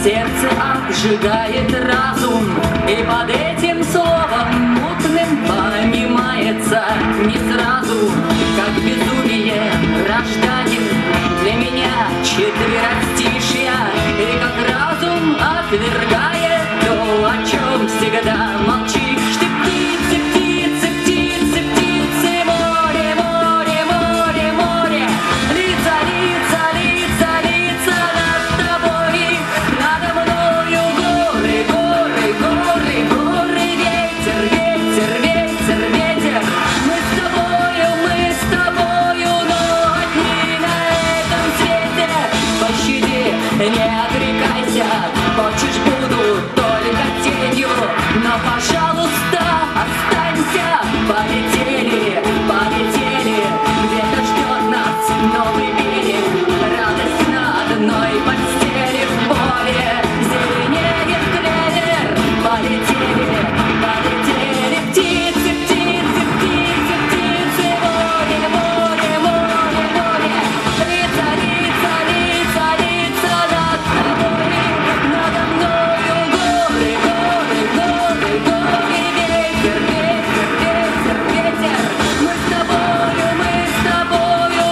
Сердце обжигает разум, и под этим словом мутным понимается не сразу, как безумие рождает для меня четверостишья, и как разум отвергает то, о чем всегда молчишь. Ты птицы, птицы, птицы, птицы, море, море, море, море, лица, лица, лица, лица над тобой, надо мною горы, горы, горы, горы, ветер, ветер, ветер, ветер. Мы с тобою, но одни на этом свете. Пощади, не отрекайся, хочешь буду только тенью, но, пожалуйста, останься. Полетели, полетели, где-то ждет нас новый берег, радость на одной постели, в поле зеленеет клевер. Полетели, полетели, птицы, птицы, птицы, птицы, море, море, море, море, лица, лица, лица, лица над тобой, надо мною горы, горы, горы, горы, ветер, ветер, ветер, ветер. Мы с тобою,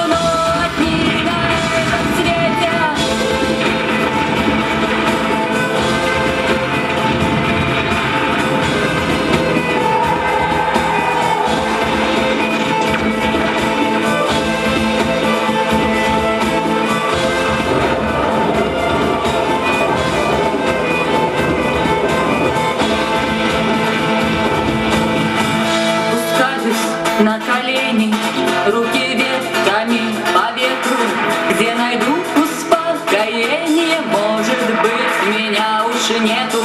но одни на этом свете. Опускаюсь на колени, руки ветками по ветру, где найду успокоение, может быть, меня уж нету.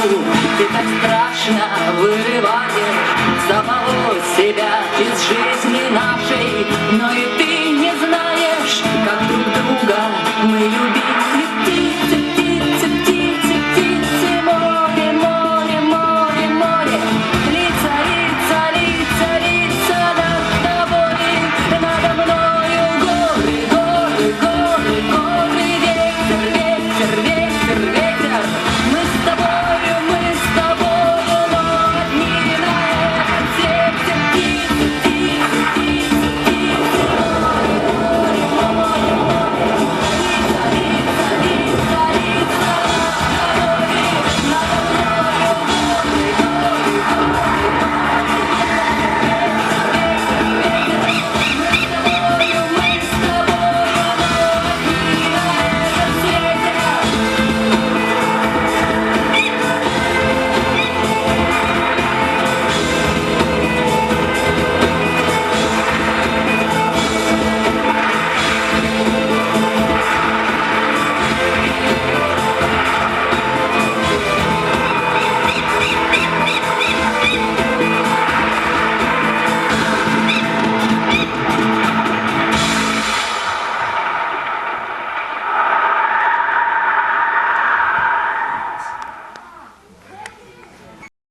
Ты так страшно вырываешь самого себя из жизни нашей, но и ты не знаешь, как друг друга мы любим.